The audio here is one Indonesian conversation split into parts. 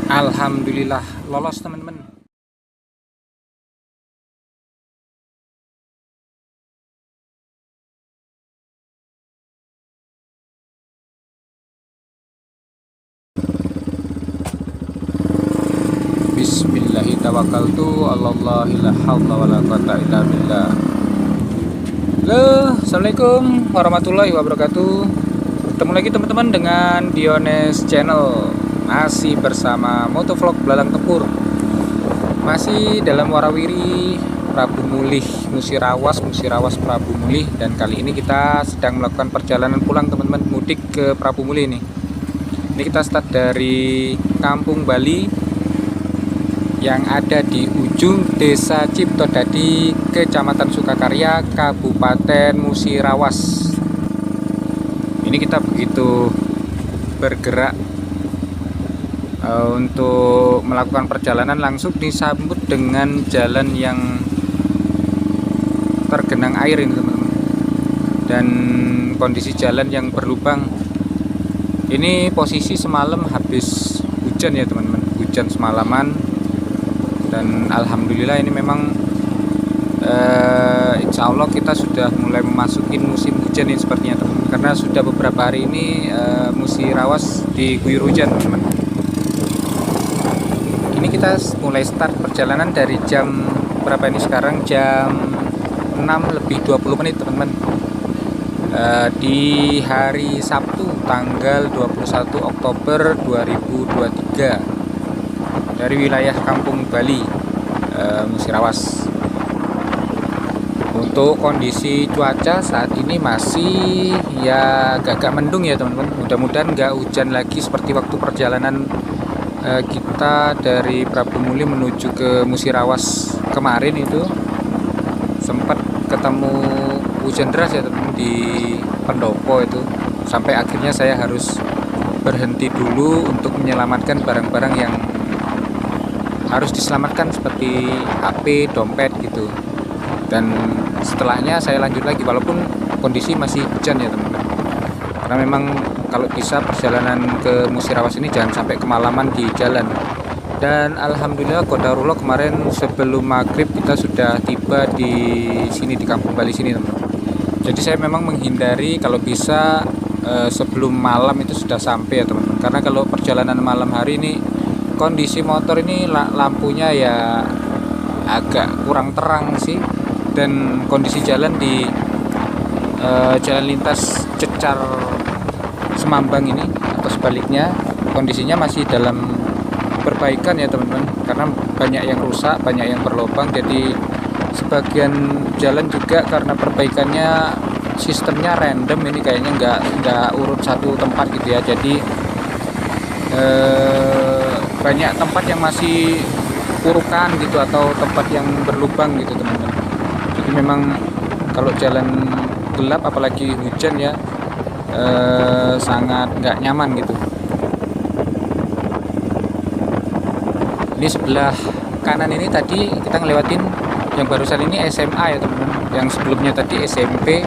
Alhamdulillah lolos teman-teman. Bismillahirrahmanirrahim. Halo, assalamualaikum warahmatullahi wabarakatuh. Ketemu lagi teman-teman dengan Diones Channel. Masih bersama motovlog Belalang Tempur. Masih dalam warawiri Prabu Mulih Musirawas Prabu Mulih. Dan kali ini kita sedang melakukan perjalanan pulang teman-teman, mudik ke Prabu Mulih ini. Ini kita start dari Kampung Bali yang ada di ujung Desa Ciptodadi, Kecamatan Sukakarya, Kabupaten Musirawas. Ini kita begitu bergerak untuk melakukan perjalanan, langsung disambut dengan jalan yang tergenang air ini teman-teman, dan kondisi jalan yang berlubang. Ini posisi semalam habis hujan ya teman-teman, hujan semalaman. Dan alhamdulillah ini memang insya Allah kita sudah mulai memasuki musim hujan ini sepertinya teman-teman, karena sudah beberapa hari ini Musirawas diguyur hujan teman-teman. Ini kita mulai start perjalanan dari jam berapa ini sekarang, jam 6:20 teman-teman, di hari Sabtu tanggal 21 Oktober 2023 dari wilayah Kampung Bali, Musirawas. Untuk kondisi cuaca saat ini masih ya agak mendung ya teman-teman. Mudah-mudahan nggak hujan lagi seperti waktu perjalanan kita dari Prabu Mulih menuju ke Musirawas kemarin. Itu sempat ketemu hujan deras ya teman-teman di pendopo itu, sampai akhirnya saya harus berhenti dulu untuk menyelamatkan barang-barang yang harus diselamatkan seperti HP, dompet gitu. Dan setelahnya saya lanjut lagi walaupun kondisi masih hujan ya teman-teman, karena memang kalau bisa perjalanan ke Musirawas ini jangan sampai kemalaman di jalan. Dan alhamdulillah qadarullah kemarin sebelum maghrib kita sudah tiba di sini, di Kampung Bali sini teman-teman. Jadi saya memang menghindari kalau bisa sebelum malam itu sudah sampai ya teman-teman, karena kalau perjalanan malam hari ini kondisi motor ini lampunya ya agak kurang terang sih, dan kondisi jalan di jalan lintas Cecar Semambang ini atau sebaliknya kondisinya masih dalam perbaikan ya teman-teman, karena banyak yang rusak, banyak yang berlubang. Jadi sebagian jalan juga karena perbaikannya sistemnya random, ini kayaknya nggak urut satu tempat gitu ya. Jadi banyak tempat yang masih kurukan gitu atau tempat yang berlubang gitu teman-teman. Jadi memang kalau jalan gelap apalagi hujan ya sangat nggak nyaman gitu. Ini sebelah kanan ini tadi kita ngelewatin yang barusan ini SMA ya teman-teman, yang sebelumnya tadi SMP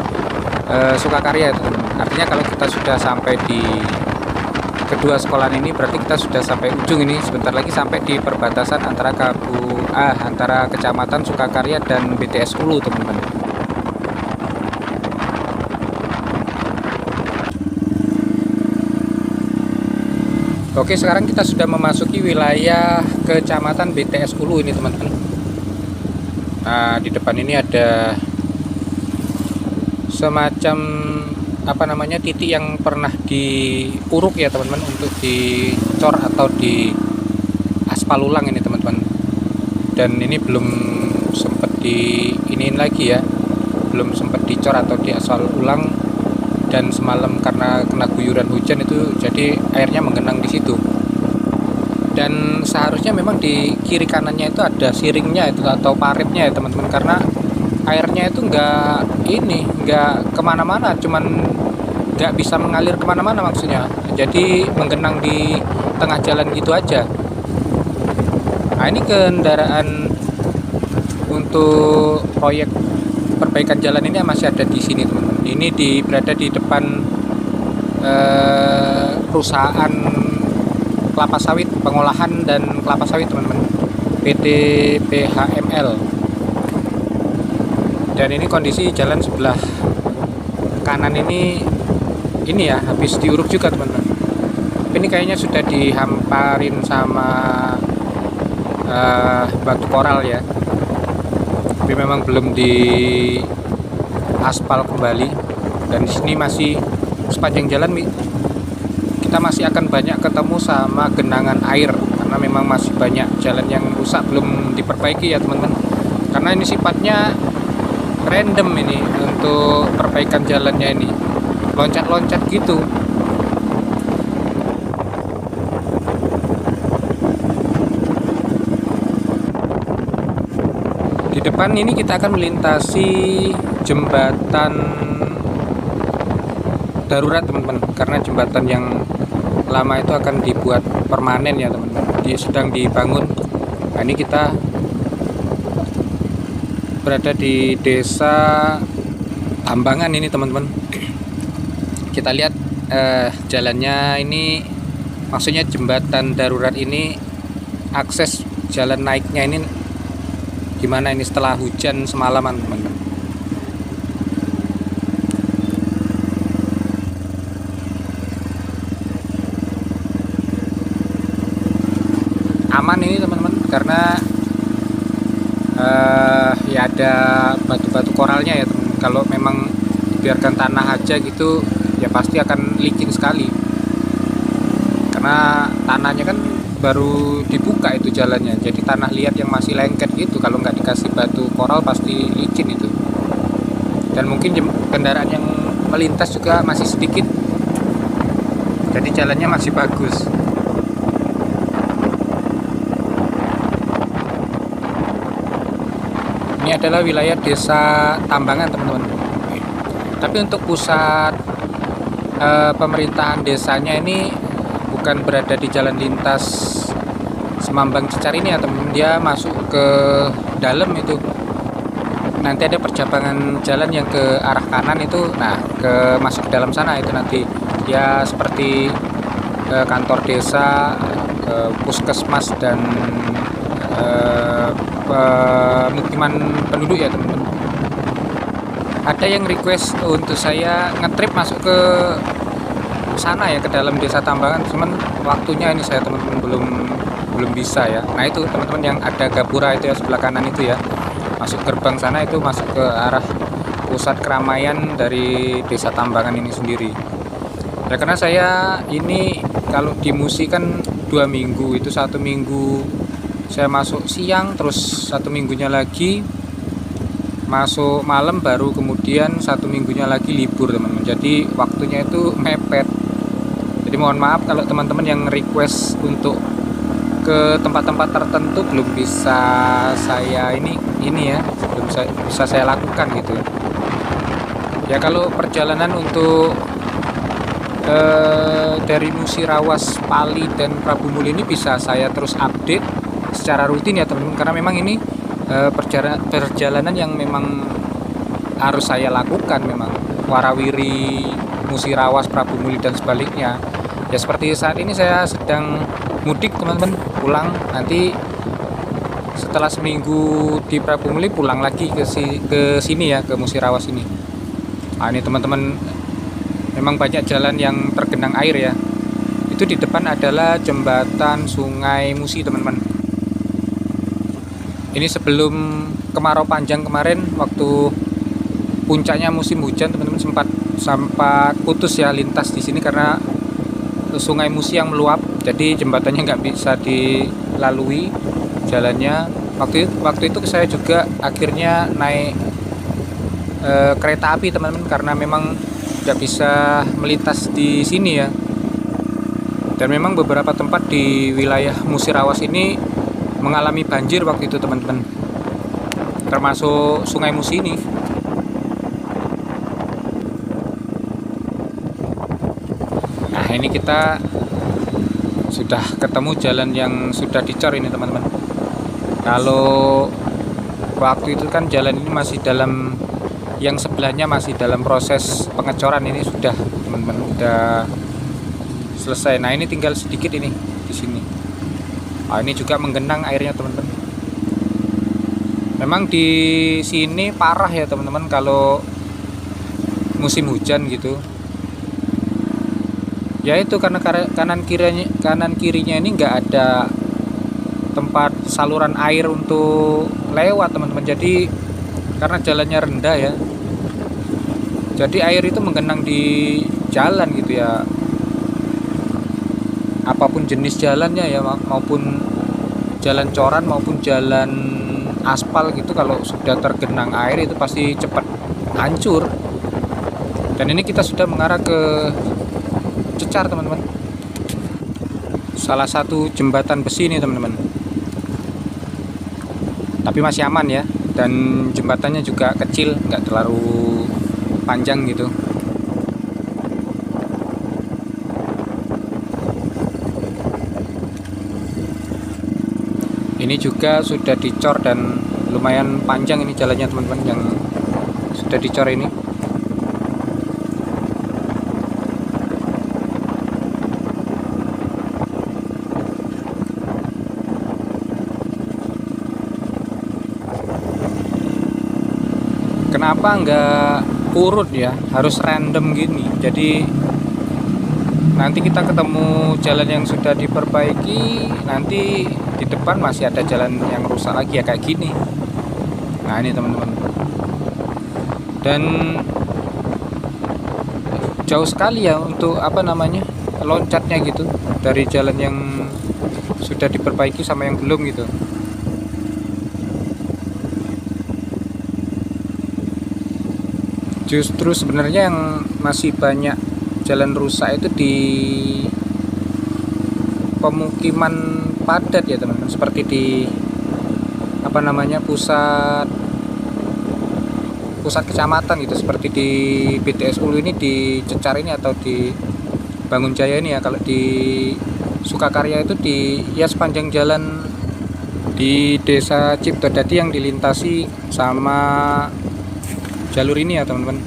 Sukakarya ya teman-teman. Artinya kalau kita sudah sampai di kedua sekolahan ini berarti kita sudah sampai ujung. Ini sebentar lagi sampai di perbatasan antara antara Kecamatan Sukakarya dan BTS Ulu teman-teman. Oke, sekarang kita sudah memasuki wilayah Kecamatan BTS Ulu ini teman-teman. Nah, di depan ini ada semacam titik yang pernah diuruk ya teman-teman, untuk dicor atau di aspal ulang ini teman-teman. Dan ini belum sempat diiniin lagi ya, belum sempat dicor atau di aspal ulang. Dan semalam karena kena guyuran hujan itu jadi airnya menggenang di situ. Dan seharusnya memang di kiri kanannya itu ada siringnya itu atau paritnya ya teman-teman, karena airnya itu nggak kemana-mana, cuman nggak bisa mengalir kemana-mana maksudnya. Jadi menggenang di tengah jalan gitu aja. Nah, ini kendaraan untuk proyek perbaikan jalan ini masih ada di sini teman-teman. Ini berada di depan perusahaan kelapa sawit, pengolahan dan kelapa sawit teman-teman, PT PHML. Dan ini kondisi jalan sebelah kanan ini ya habis diuruk juga teman-teman. Ini kayaknya sudah dihamparin sama batu koral ya, tapi memang belum di aspal kembali. Dan di sini masih sepanjang jalan kita masih akan banyak ketemu sama genangan air, karena memang masih banyak jalan yang rusak belum diperbaiki ya teman-teman. Karena ini sifatnya random ini untuk perbaikan jalannya, ini loncat-loncat gitu. Di depan ini kita akan melintasi jembatan darurat teman-teman, karena jembatan yang lama itu akan dibuat permanen ya teman-teman, sedang dibangun. Nah, ini kita berada di desa Tambangan ini teman-teman. Kita lihat jalannya ini, maksudnya jembatan darurat ini, akses jalan naiknya ini gimana ini setelah hujan semalaman teman-teman. Aman ini teman-teman, karena ya ada batu-batu koralnya ya teman. Kalau memang biarkan tanah aja gitu ya pasti akan licin sekali, karena tanahnya kan baru dibuka itu jalannya, jadi tanah liat yang masih lengket gitu. Kalau nggak dikasih batu koral pasti licin itu. Dan mungkin kendaraan yang melintas juga masih sedikit, jadi jalannya masih bagus. Ini adalah wilayah desa Tambangan teman-teman. Tapi untuk pusat pemerintahan desanya ini bukan berada di jalan lintas Semambang Cicar ini ya teman-teman. Dia masuk ke dalam itu. Nanti ada percabangan jalan yang ke arah kanan itu. Nah, masuk ke dalam sana itu nanti dia seperti kantor desa, puskesmas dan pemukiman penduduk ya teman-teman. Ada yang request untuk saya ngetrip masuk ke sana ya, ke dalam desa Tambangan, cuman waktunya ini saya teman-teman belum bisa ya. Nah itu teman-teman yang ada gapura itu ya sebelah kanan itu ya, masuk gerbang sana itu masuk ke arah pusat keramaian dari desa Tambangan ini sendiri ya. Karena saya ini kalau di Musi kan 2 minggu, itu 1 minggu saya masuk siang, terus 1 minggunya lagi masuk malam, baru kemudian 1 minggunya lagi libur teman-teman. Jadi waktunya itu mepet. Jadi mohon maaf kalau teman-teman yang request untuk ke tempat-tempat tertentu belum bisa saya ini ya, belum bisa saya lakukan gitu ya. Kalau perjalanan untuk dari Musirawas, Pali dan Prabu Muli ini bisa saya terus update secara rutin ya teman-teman, karena memang ini perjalanan yang memang harus saya lakukan, memang warawiri Musirawas, Prabu Muli dan sebaliknya ya. Seperti saat ini saya sedang mudik teman-teman, pulang nanti setelah seminggu di Prabu Muli, pulang lagi ke sini ya, ke Musirawas ini. Nah ini teman-teman, memang banyak jalan yang tergenang air ya. Itu di depan adalah jembatan Sungai Musi teman-teman. Ini sebelum kemarau panjang kemarin, waktu puncaknya musim hujan teman-teman, sempat putus ya lintas di sini karena Sungai Musi yang meluap, jadi jembatannya nggak bisa dilalui jalannya. Waktu itu saya juga akhirnya naik kereta api teman-teman, karena memang nggak bisa melintas di sini ya. Dan memang beberapa tempat di wilayah Musirawas ini mengalami banjir waktu itu teman-teman, termasuk Sungai Musi ini. Nah ini kita sudah ketemu jalan yang sudah dicor ini teman-teman. Kalau waktu itu kan jalan ini masih dalam, yang sebelahnya masih dalam proses pengecoran, ini sudah teman-teman, sudah selesai. Nah ini tinggal sedikit ini di sini. Ini juga menggenang airnya teman-teman. Memang di sini parah ya teman-teman kalau musim hujan gitu. Ya itu karena kanan kirinya ini nggak ada tempat saluran air untuk lewat teman-teman. Jadi karena jalannya rendah ya, jadi air itu menggenang di jalan gitu ya, apapun jenis jalannya ya, maupun jalan coran maupun jalan aspal gitu, kalau sudah tergenang air itu pasti cepat hancur. Dan ini kita sudah mengarah ke Cecar teman-teman, salah satu jembatan besi ini teman-teman, tapi masih aman ya, dan jembatannya juga kecil, nggak terlalu panjang gitu. Ini juga sudah dicor dan lumayan panjang ini jalannya teman-teman yang sudah dicor ini. Kenapa nggak urut ya, harus random gini. Jadi nanti kita ketemu jalan yang sudah diperbaiki, nanti di depan masih ada jalan yang rusak lagi ya kayak gini. Nah ini teman-teman, dan jauh sekali ya untuk loncatnya gitu, dari jalan yang sudah diperbaiki sama yang belum gitu. Justru sebenarnya yang masih banyak jalan rusak itu di pemukiman padat ya teman-teman, seperti di pusat kecamatan gitu, seperti di BTS Ulu ini, di Cecar ini, atau di Bangun Jaya ini ya. Kalau di Sukakarya itu sepanjang jalan di Desa Ciptodadi yang dilintasi sama jalur ini ya teman-teman.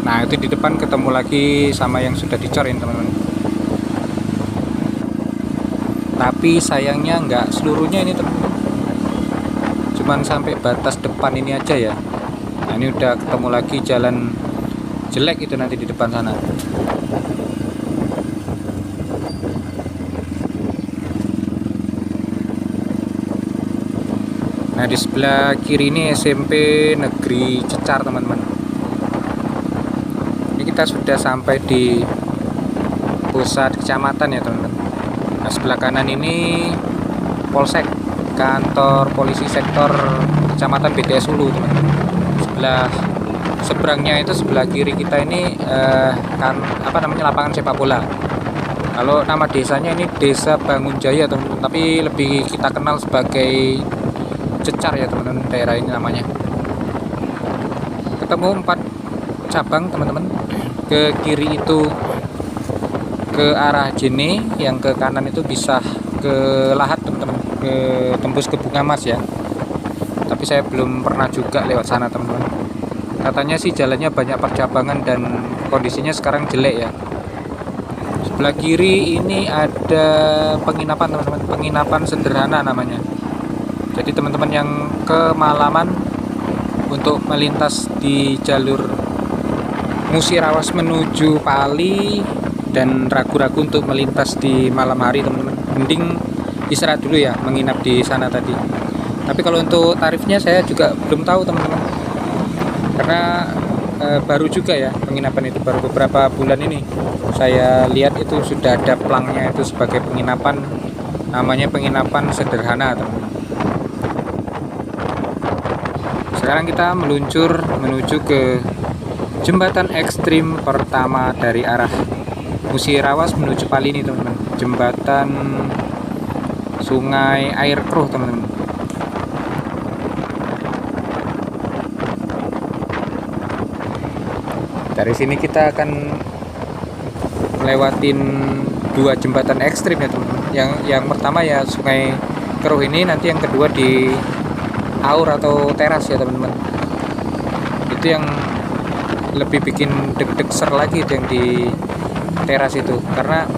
Nah itu di depan ketemu lagi sama yang sudah dicorin teman-teman, tapi sayangnya nggak seluruhnya ini teman-teman, cuman sampai batas depan ini aja ya. Nah ini udah ketemu lagi jalan jelek itu nanti di depan sana. Nah di sebelah kiri ini SMP Negeri Cecar teman-teman. Ini kita sudah sampai di pusat kecamatan ya teman-teman. Nah sebelah kanan ini Polsek, kantor polisi sektor kecamatan BTS Ulu teman-teman. Seberangnya itu sebelah kiri kita ini lapangan sepak bola. Kalau nama desanya ini Desa Bangun Jaya teman-teman, tapi lebih kita kenal sebagai Cecar ya teman-teman, daerah ini namanya. Ketemu 4 cabang teman-teman. Ke kiri itu ke arah Jene, yang ke kanan itu bisa ke Lahat teman-teman, tembus ke Bunga Mas ya. Tapi saya belum pernah juga lewat sana teman-teman. Katanya sih jalannya banyak percabangan dan kondisinya sekarang jelek ya. Sebelah kiri ini ada penginapan teman-teman, penginapan sederhana namanya. Jadi teman-teman yang kemalaman untuk melintas di jalur Musirawas menuju Pali dan ragu-ragu untuk melintas di malam hari teman-teman, mending istirahat dulu ya, menginap di sana tadi. Tapi kalau untuk tarifnya saya juga belum tahu teman-teman, karena baru juga ya penginapan itu, baru beberapa bulan ini saya lihat itu sudah ada plangnya itu sebagai penginapan, namanya penginapan sederhana teman-teman. Sekarang kita meluncur menuju ke jembatan ekstrim pertama dari arah Musirawas menuju Pali ini teman-teman, jembatan Sungai Air Keruh teman-teman. Dari sini kita akan lewatin 2 jembatan ekstrim ya teman-teman. Yang pertama ya Sungai Keruh ini, nanti yang kedua di Aur atau Teras ya teman-teman. Itu yang lebih bikin deg-deg ser lagi itu yang di teras itu, karena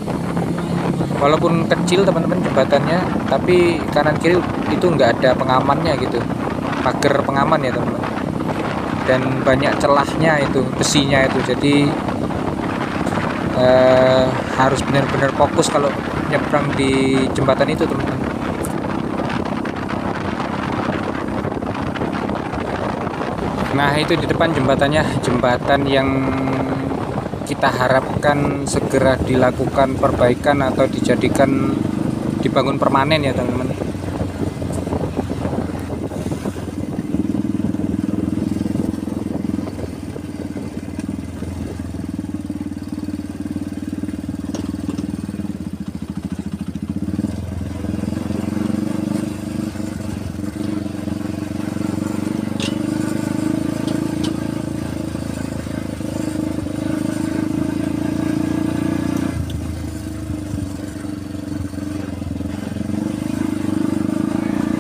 walaupun kecil teman-teman jembatannya, tapi kanan kiri itu nggak ada pengamannya gitu, pagar pengaman ya teman-teman, dan banyak celahnya itu besinya itu, jadi harus benar-benar fokus kalau nyebrang di jembatan itu teman-teman. Nah itu di depan jembatannya, jembatan yang kita harapkan segera dilakukan perbaikan atau dijadikan dibangun permanen ya teman-teman.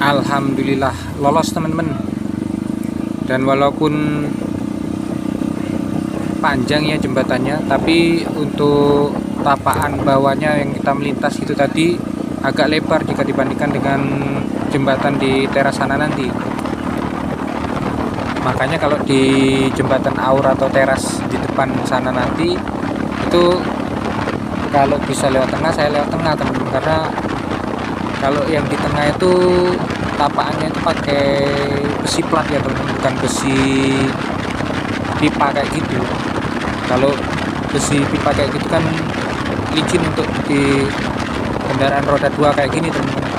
Alhamdulillah lolos teman-teman, dan walaupun panjang ya jembatannya, tapi untuk tapaan bawahnya yang kita melintas itu tadi agak lebar jika dibandingkan dengan jembatan di teras sana nanti. Makanya kalau di jembatan Aur atau teras di depan sana nanti itu kalau bisa lewat tengah, saya lewat tengah teman-teman, karena kalau yang di tengah itu tapaannya itu pakai besi plat ya teman-teman, bukan besi pipa kayak gitu. Kalau besi pipa kayak gitu kan licin untuk di kendaraan roda 2 kayak gini teman-teman.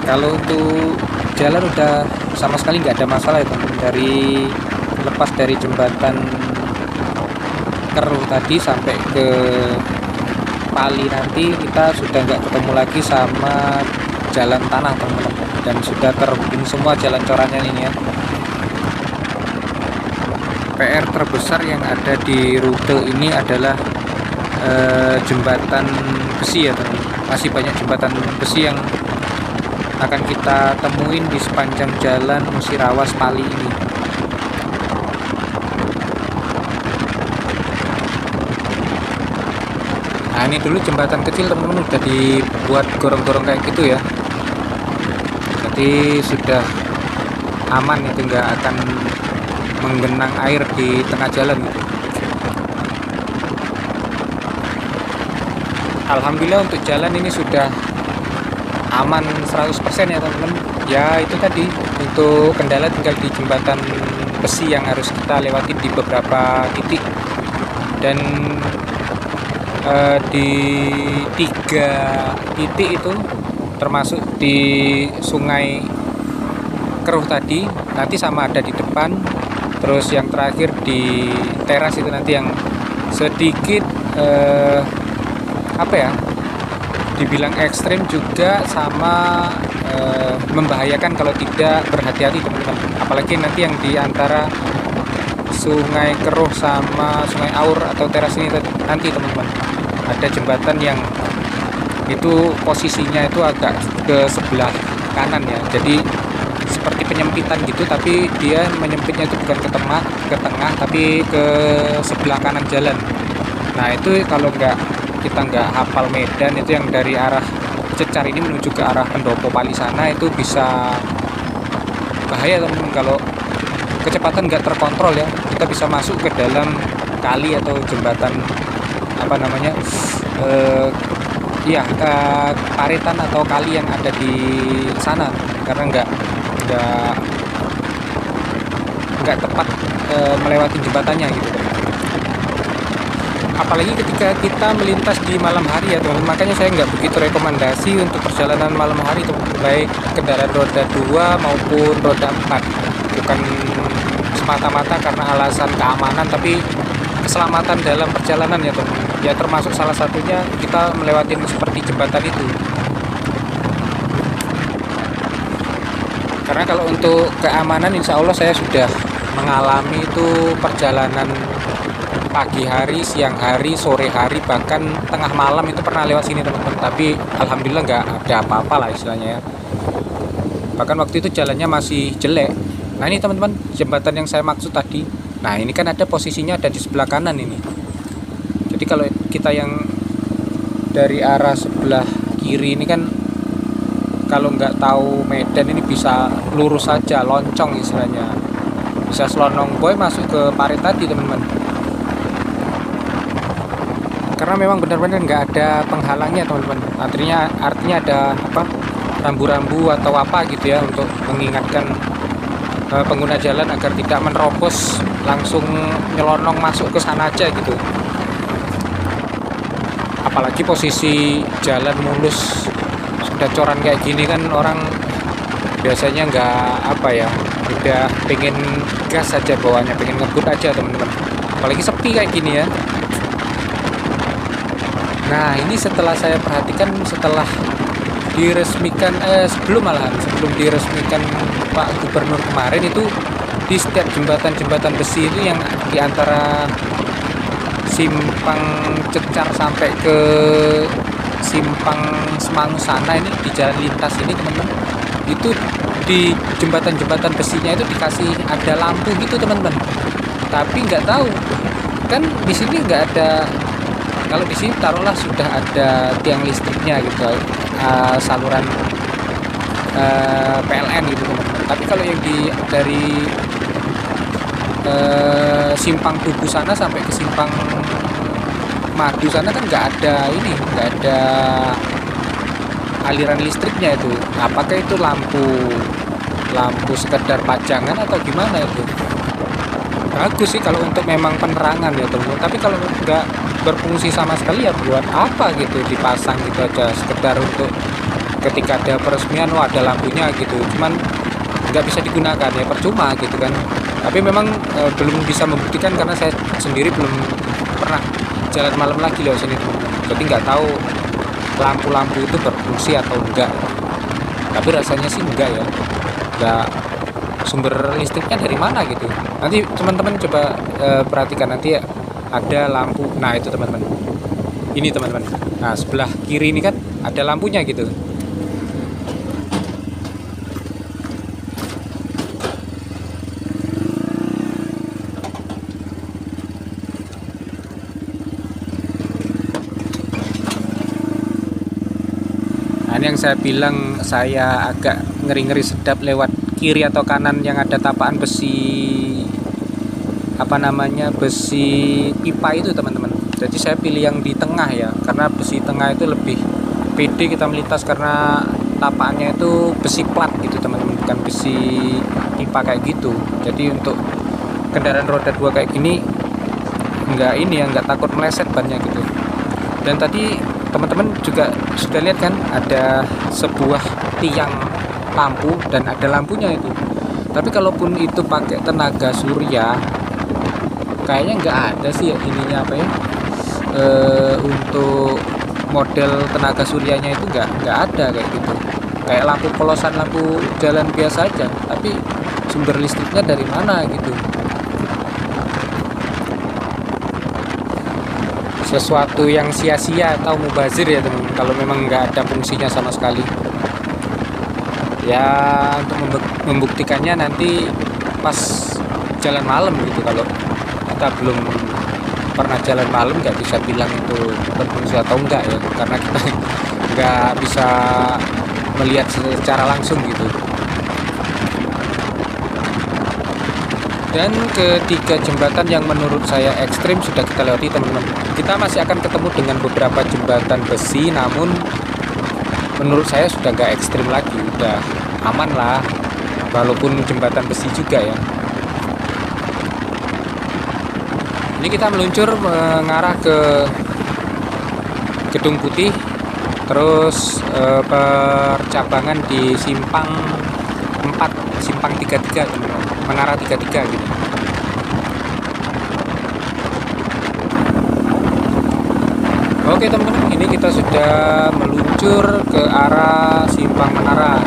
Kalau untuk jalan udah sama sekali nggak ada masalah ya teman-teman, dari lepas dari jembatan Keruh tadi sampai ke Pali nanti kita sudah nggak ketemu lagi sama jalan tanah teman-teman, dan sudah terhubung semua jalan corannya ini ya. PR terbesar yang ada di rute ini adalah jembatan besi ya teman-teman. Masih banyak jembatan besi yang akan kita temuin di sepanjang jalan Musirawas Pali ini. Nah ini dulu jembatan kecil teman-teman, udah dibuat gorong-gorong kayak gitu ya, jadi sudah aman, itu nggak akan menggenang air di tengah jalan gitu. Alhamdulillah untuk jalan ini sudah aman 100% ya teman-teman. Ya itu tadi, untuk kendala tinggal di jembatan besi yang harus kita lewati di beberapa titik, dan di 3 titik itu termasuk di Sungai Keruh tadi nanti sama ada di depan, terus yang terakhir di teras itu nanti yang sedikit apa ya, dibilang ekstrim juga sama membahayakan kalau tidak berhati-hati teman-teman. Apalagi nanti yang di antara Sungai Keruh sama Sungai Aur atau teras ini nanti teman-teman, ada jembatan yang itu posisinya itu agak ke sebelah kanan ya, jadi seperti penyempitan gitu, tapi dia menyempitnya itu bukan ke tengah tapi ke sebelah kanan jalan. Nah itu kalau kita nggak hafal medan, itu yang dari arah Cecar ini menuju ke arah Pendopo Pali sana, itu bisa bahaya teman-teman kalau kecepatan nggak terkontrol ya. Kita bisa masuk ke dalam kali atau jembatan apa namanya paretan atau kali yang ada di sana, karena nggak tepat melewati jembatannya gitu. Apalagi ketika kita melintas di malam hari ya teman-teman, makanya saya nggak begitu rekomendasi untuk perjalanan malam hari tuh, baik kendaraan roda 2 maupun roda 4. Bukan semata-mata karena alasan keamanan, tapi keselamatan dalam perjalanan ya teman-teman. Ya termasuk salah satunya kita melewati seperti jembatan itu. Karena kalau untuk keamanan insya Allah saya sudah mengalami itu perjalanan pagi hari, siang hari, sore hari, bahkan tengah malam itu pernah lewat sini teman-teman, tapi alhamdulillah nggak ada apa-apa lah istilahnya ya. Bahkan waktu itu jalannya masih jelek, Nah ini teman-teman, jembatan yang saya maksud tadi. Nah ini kan ada posisinya ada di sebelah kanan ini. Jadi kalau kita yang dari arah sebelah kiri ini kan, kalau nggak tahu medan ini bisa lurus saja, loncong istilahnya, bisa selonong boy masuk ke parit tadi teman-teman. Karena memang benar-benar nggak ada penghalangnya teman-teman. Artinya ada apa, rambu-rambu atau apa gitu ya, untuk mengingatkan pengguna jalan agar tidak menerobos langsung nyelonong masuk ke sana aja gitu. Apalagi posisi jalan mulus sudah coran kayak gini kan, orang biasanya nggak apa ya, udah pengen gas aja bawahnya, pengen ngebut aja teman-teman. Apalagi sepi kayak gini ya. Nah ini setelah saya perhatikan, setelah diresmikan sebelum diresmikan Pak Gubernur kemarin, itu di setiap jembatan besi itu yang di antara simpang Cecar sampai ke simpang Semangu sana, ini di jalan lintas ini teman-teman, itu di jembatan besinya itu dikasih ada lampu gitu teman-teman. Tapi nggak tahu kan di sini nggak ada. Kalau di sini taruhlah sudah ada tiang listriknya gitu, saluran PLN gitu teman-teman. Tapi kalau yang dari simpang Tugu sana sampai ke simpang Madu sana kan nggak ada aliran listriknya itu. Apakah itu lampu sekedar pajangan atau gimana itu? Bagus sih kalau untuk memang penerangan ya teman-teman. Tapi kalau nggak berfungsi sama sekali ya buat apa gitu dipasang gitu aja, sekedar untuk ketika ada peresmian ada lampunya gitu, cuman nggak bisa digunakan ya, percuma gitu kan. Tapi memang belum bisa membuktikan karena saya sendiri belum pernah jalan malam lagi loh sini teman-teman. Jadi nggak tahu lampu-lampu itu berfungsi atau enggak. Tapi rasanya sih enggak ya, nggak, sumber listriknya dari mana gitu. Nanti teman-teman coba perhatikan nanti ya, ada lampu. Nah itu teman-teman, ini teman-teman, nah sebelah kiri ini kan ada lampunya gitu. Nah ini yang saya bilang, saya agak ngeri-ngeri sedap lewat kiri atau kanan yang ada tapaan besi, apa namanya, besi pipa itu teman-teman. Jadi saya pilih yang di tengah ya, karena besi tengah itu lebih pede kita melintas, karena tapaannya itu besi plat gitu teman-teman, bukan besi pipa kayak gitu. Jadi untuk kendaraan roda 2 kayak gini nggak takut meleset bannya gitu. Dan tadi teman-teman juga sudah lihat kan, ada sebuah tiang lampu dan ada lampunya itu. Tapi kalaupun itu pakai tenaga surya, kayaknya nggak ada sih ininya apa ya, untuk model tenaga suryanya itu nggak ada kayak gitu. Kayak lampu polosan, lampu jalan biasa aja, tapi sumber listriknya dari mana gitu. Sesuatu yang sia-sia atau mubazir ya teman, kalau memang nggak ada fungsinya sama sekali ya. Untuk membuktikannya nanti pas jalan malam gitu. Kalau kita belum pernah jalan malam nggak bisa bilang itu berfungsi atau enggak ya, karena kita nggak bisa melihat secara langsung gitu. Dan ketiga jembatan yang menurut saya ekstrim sudah kita lewati teman-teman. Kita masih akan ketemu dengan beberapa jembatan besi, namun menurut saya sudah nggak ekstrim lagi, udah aman lah, walaupun jembatan besi juga ya. Ini kita meluncur mengarah ke Gedung Putih, terus percabangan di simpang 4, simpang 33 teman-teman, Menara 33 gitu. Oke teman-teman, ini kita sudah meluncur ke arah simpang Menara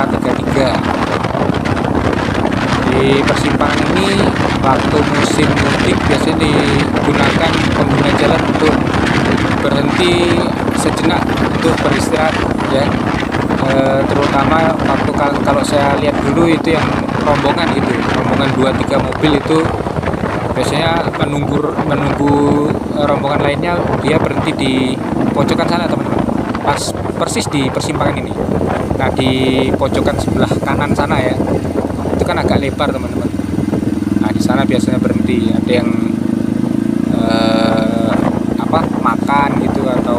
33. Di persimpangan ini waktu musim mudik biasanya digunakan pengguna jalan untuk berhenti sejenak untuk beristirahat ya. Terutama waktu kalau saya lihat dulu itu yang rombongan gitu, rombongan 2-3 mobil itu biasanya menunggu rombongan lainnya, dia berhenti di pojokan sana teman-teman, pas persis di persimpangan ini. Nah di pojokan sebelah kanan sana ya, itu kan agak lebar teman-teman. Nah di sana biasanya berhenti, ada yang makan gitu, atau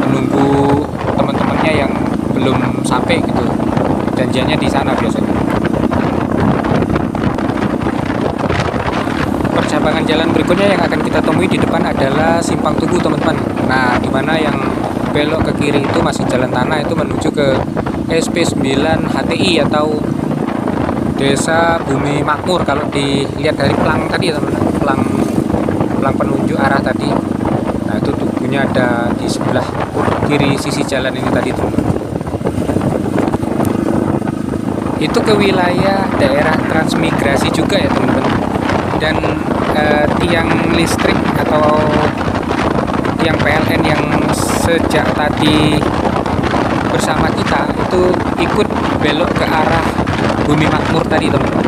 menunggu teman-temannya yang belum sampai gitu, janjiannya di sana biasanya. Percabangan jalan berikutnya yang akan kita temui di depan adalah Simpang Tugu teman-teman. Nah dimana yang belok ke kiri itu masih jalan tanah, itu menuju ke SP9 HTI atau Desa Bumi Makmur. Kalau dilihat dari pelang tadi ya teman-teman, pelang penunjuk arah tadi, nah itu tugunya ada di sebelah kiri sisi jalan ini tadi teman-teman. Itu ke wilayah daerah transmigrasi juga ya teman-teman. Dan tiang listrik atau tiang PLN yang sejak tadi bersama kita itu ikut belok ke arah Bumi Makmur tadi teman-teman.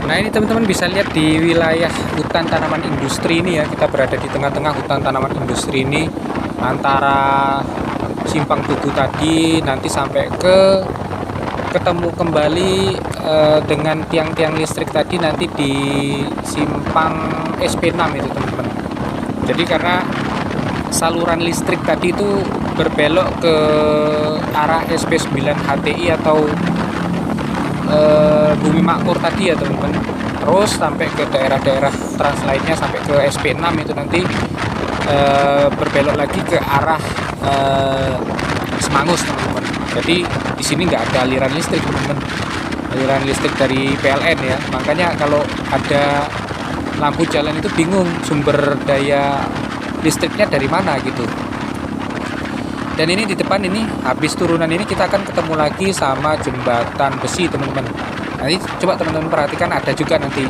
Nah ini teman-teman bisa lihat di wilayah hutan tanaman industri ini ya, kita berada di tengah-tengah hutan tanaman industri ini, antara Simpang Tugu tadi nanti sampai ketemu kembali dengan tiang-tiang listrik tadi nanti di Simpang SP6 itu teman-teman. Jadi karena saluran listrik tadi itu berbelok ke arah SP9 HTI atau Bumi Makmur tadi ya teman-teman, terus sampai ke daerah-daerah trans lainnya sampai ke SP6 itu nanti berbelok lagi ke arah Semangus teman-teman. Jadi di sini nggak ada aliran listrik teman-teman, aliran listrik dari PLN ya, makanya kalau ada lampu jalan itu bingung sumber daya listriknya dari mana gitu. Dan ini di depan ini, habis turunan ini kita akan ketemu lagi sama jembatan besi teman-teman. Nanti coba teman-teman perhatikan, ada juga nanti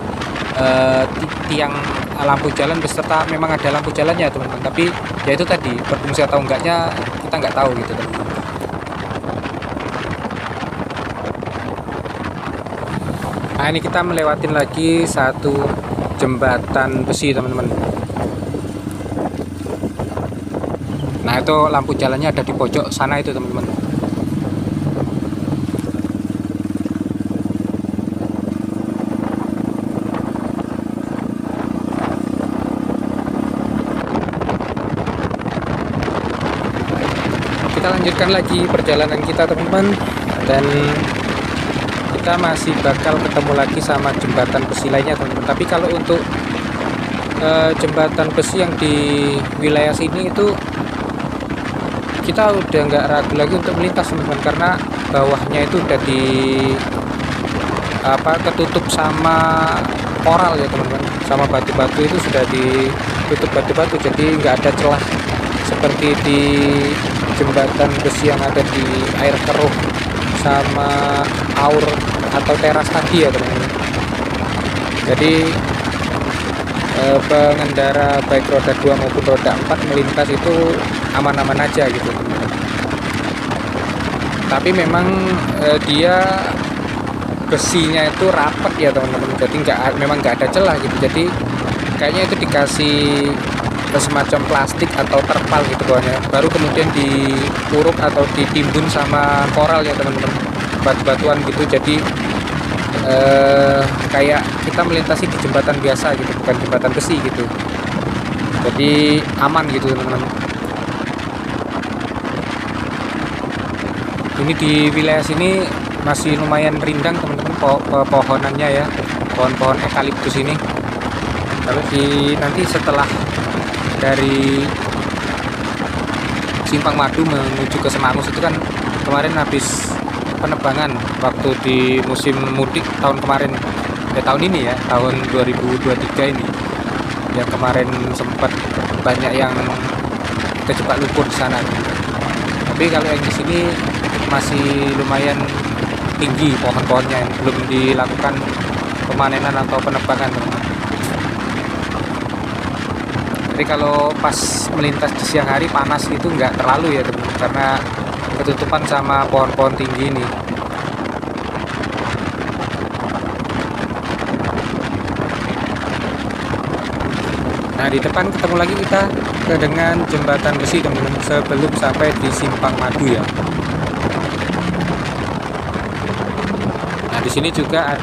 tiang lampu jalan beserta, memang ada lampu jalannya teman-teman, tapi ya itu tadi berfungsi atau enggaknya kita nggak tahu gitu teman-teman. Nah ini kita melewatin lagi satu jembatan besi teman-teman. Nah itu lampu jalannya ada di pojok sana itu teman-teman. Kita lanjutkan lagi perjalanan kita teman-teman, dan kita masih bakal ketemu lagi sama jembatan besi lainnya teman-teman. Tapi kalau untuk jembatan besi yang di wilayah sini itu kita udah nggak ragu lagi untuk melintas teman-teman, karena bawahnya itu udah ketutup sama koral ya teman-teman, sama batu-batu itu sudah ditutup batu-batu, jadi nggak ada celah seperti di jembatan besi yang ada di air keruh sama aur atau teras tadi ya teman-teman. Jadi pengendara baik roda 2 maupun roda 4 melintas itu aman-aman aja gitu teman-teman. Tapi memang dia besinya itu rapat ya teman-teman, jadi memang nggak ada celah gitu. Jadi kayaknya itu dikasih semacam plastik atau terpal gitu bawahnya, baru kemudian dikuruk atau ditimbun sama koral ya teman-teman, batu-batuan gitu. Jadi kayak kita melintasi di jembatan biasa gitu, bukan jembatan besi gitu, jadi aman gitu teman-teman. Ini di wilayah sini masih lumayan rindang teman-teman pohonannya ya, pohon-pohon eukaliptus ini. Kalau nanti setelah dari Simpang Madu menuju ke Semangus itu kan kemarin habis penebangan waktu di musim mudik tahun kemarin, tahun ini ya, tahun 2023 ini, yang kemarin sempat banyak yang kejebak lumpur di sana. Tapi kalau yang di sini masih lumayan tinggi pohon-pohonnya, yang belum dilakukan pemanenan atau penebangan teman-teman. Jadi kalau pas melintas di siang hari panas itu nggak terlalu ya teman-teman, karena ketutupan sama pohon-pohon tinggi ini. Nah, di depan ketemu lagi kita dengan jembatan besi teman-teman, sebelum sampai di Simpang Madu ya. Nah, di sini juga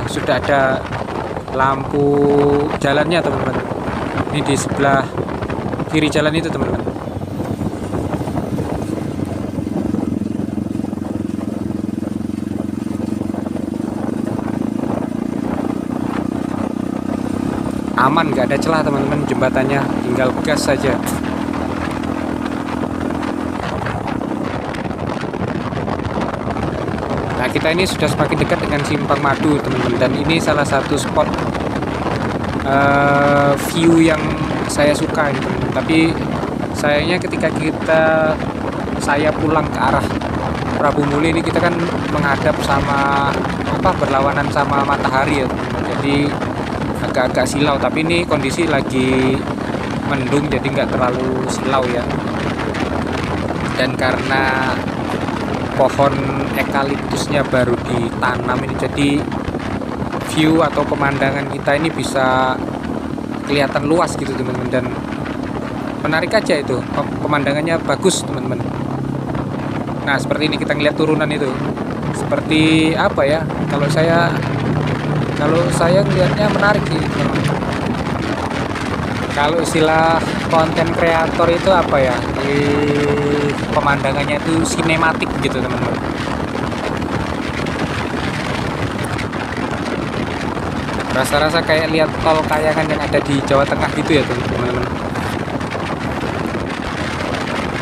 sudah ada lampu jalannya teman-teman. Ini di sebelah kiri jalan itu teman-teman. Aman, nggak ada celah teman-teman, jembatannya tinggal gas saja. Nah, kita ini sudah semakin dekat dengan Simpang Madu teman-teman, dan ini salah satu spot view yang saya suka ini teman-teman. Tapi sayangnya ketika saya pulang ke arah Prabu Muli ini, kita kan menghadap sama berlawanan sama matahari ya teman-teman. Jadi agak-agak silau, tapi ini kondisi lagi mendung jadi nggak terlalu silau ya. Dan karena pohon eukaliptusnya baru ditanam ini, jadi view atau pemandangan kita ini bisa kelihatan luas gitu teman-teman, dan menarik aja itu, pemandangannya bagus teman-teman. Nah, seperti ini kita ngeliat turunan itu, seperti apa ya, kalau saya ngeliatnya menarik sih teman-teman. Kalau istilah konten kreator itu apa ya, pemandangannya itu sinematik gitu teman-teman. Rasa-rasa kayak lihat tol Kayangan yang ada di Jawa Tengah gitu ya teman-teman.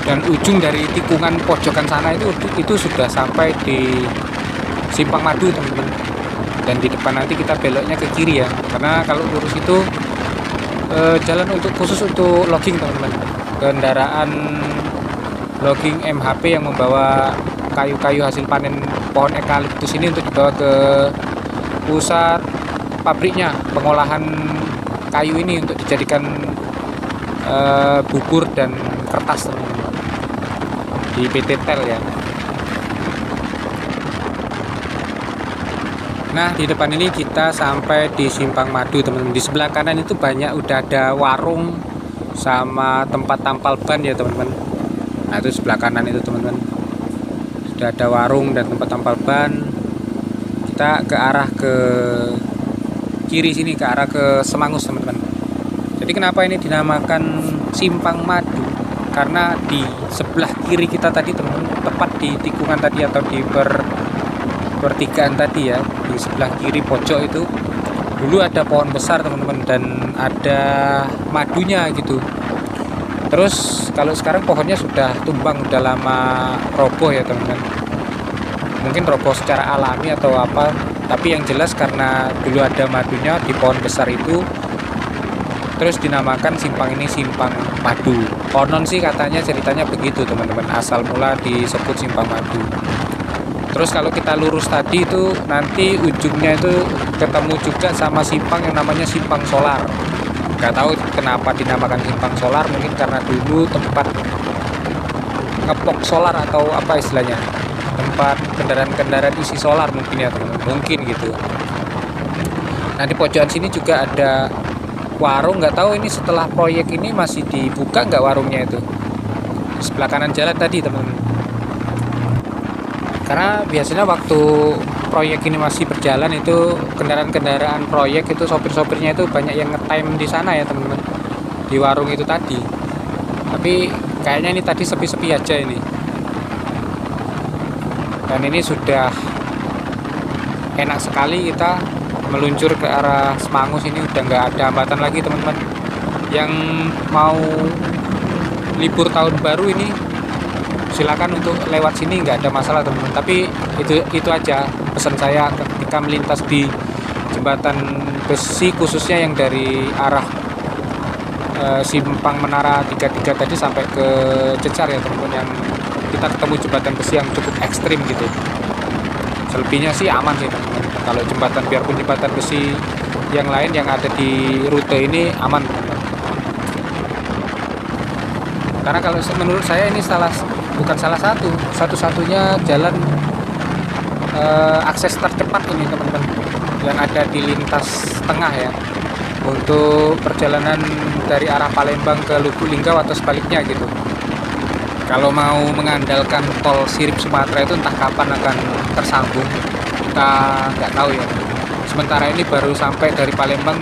Dan ujung dari tikungan pojokan sana itu sudah sampai di Simpang Madu teman-teman. Dan di depan nanti kita beloknya ke kiri ya, karena kalau lurus itu jalan khusus untuk logging teman-teman. Kendaraan logging MHP yang membawa kayu-kayu hasil panen pohon eukaliptus ini untuk dibawa ke pusat pabriknya pengolahan kayu ini untuk dijadikan bubur dan kertas teman-teman, di PT TEL ya. Nah, di depan ini kita sampai di Simpang Madu teman-teman. Di sebelah kanan itu udah ada warung sama tempat tampal ban ya teman-teman. Nah, itu sebelah kanan itu teman-teman, sudah ada warung dan tempat tampal ban. Kita ke kiri sini, ke arah ke Semangus teman-teman. Jadi kenapa ini dinamakan Simpang Madu? Karena di sebelah kiri kita tadi teman-teman, tepat di tikungan tadi atau di pertigaan tadi ya, di sebelah kiri pojok itu dulu ada pohon besar teman-teman, dan ada madunya gitu. Terus kalau sekarang pohonnya sudah tumbang, udah lama roboh ya teman-teman. Mungkin roboh secara alami atau apa, tapi yang jelas karena dulu ada madunya di pohon besar itu, terus dinamakan simpang ini Simpang Madu. Konon sih katanya ceritanya begitu teman-teman, asal mula disebut Simpang Madu. Terus kalau kita lurus tadi itu nanti ujungnya itu ketemu juga sama simpang yang namanya Simpang Solar. Gak tahu kenapa dinamakan Simpang Solar, mungkin karena dulu tempat ngepok solar atau apa istilahnya, tempat kendaraan-kendaraan isi solar mungkin ya teman-teman, mungkin gitu. Nah, di pojokan sini juga ada warung, nggak tahu ini setelah proyek ini masih dibuka nggak warungnya itu. Sebelah kanan jalan tadi teman-teman. Karena biasanya waktu proyek ini masih berjalan itu kendaraan-kendaraan proyek itu sopir-sopirnya itu banyak yang ngetime di sana ya teman-teman, di warung itu tadi. Tapi kayaknya ini tadi sepi-sepi aja ini. Dan ini sudah enak sekali kita meluncur ke arah Semangus, ini udah nggak ada hambatan lagi teman-teman. Yang mau libur tahun baru ini silakan untuk lewat sini, nggak ada masalah teman-teman. Tapi itu aja pesan saya ketika melintas di jembatan besi, khususnya yang dari arah Simpang Menara 33 tadi sampai ke Cecar ya teman-teman, yang kita ketemu jembatan besi yang cukup ekstrim gitu. Selebihnya sih aman sih teman-teman. Kalau biarpun jembatan besi yang lain yang ada di rute ini aman teman-teman. Karena kalau menurut saya ini bukan salah satu, satu-satunya jalan akses tercepat ini teman-teman, yang ada di lintas tengah ya, untuk perjalanan dari arah Palembang ke Lubuk Linggau atau sebaliknya gitu. Kalau mau mengandalkan tol Sirip Sumatera itu entah kapan akan tersambung, kita nggak tahu ya. Sementara ini baru sampai dari Palembang,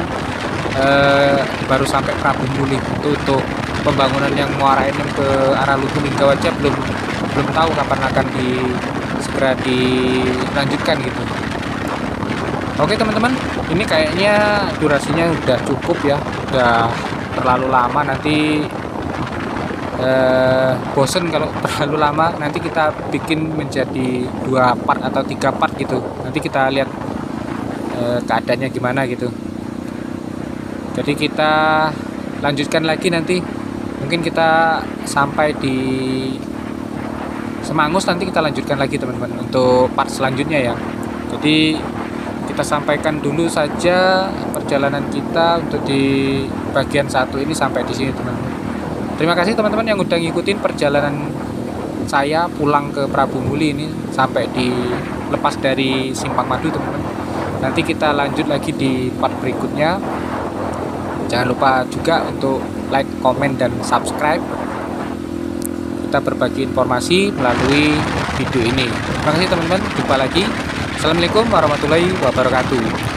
baru sampai Prabu Muli. Itu untuk pembangunan yang muara ini ke arah Lubuk Linggau aja belum tahu kapan akan segera dilanjutkan gitu. Oke teman-teman, ini kayaknya durasinya udah cukup ya, udah terlalu lama, nanti bosen kalau terlalu lama. Nanti kita bikin menjadi 2 part atau 3 part gitu, nanti kita lihat keadaannya gimana gitu. Jadi kita lanjutkan lagi nanti, mungkin kita sampai di Semangus, nanti kita lanjutkan lagi teman-teman untuk part selanjutnya ya. Jadi kita sampaikan dulu saja perjalanan kita untuk di bagian 1 ini sampai di sini teman-teman. Terima kasih teman-teman yang udah ngikutin perjalanan saya pulang ke Prabu Muli ini sampai di lepas dari Simpang Madu teman-teman. Nanti kita lanjut lagi di part berikutnya. Jangan lupa juga untuk like, komen, dan subscribe. Kita berbagi informasi melalui video ini. Terima kasih teman-teman, jumpa lagi. Assalamualaikum warahmatullahi wabarakatuh.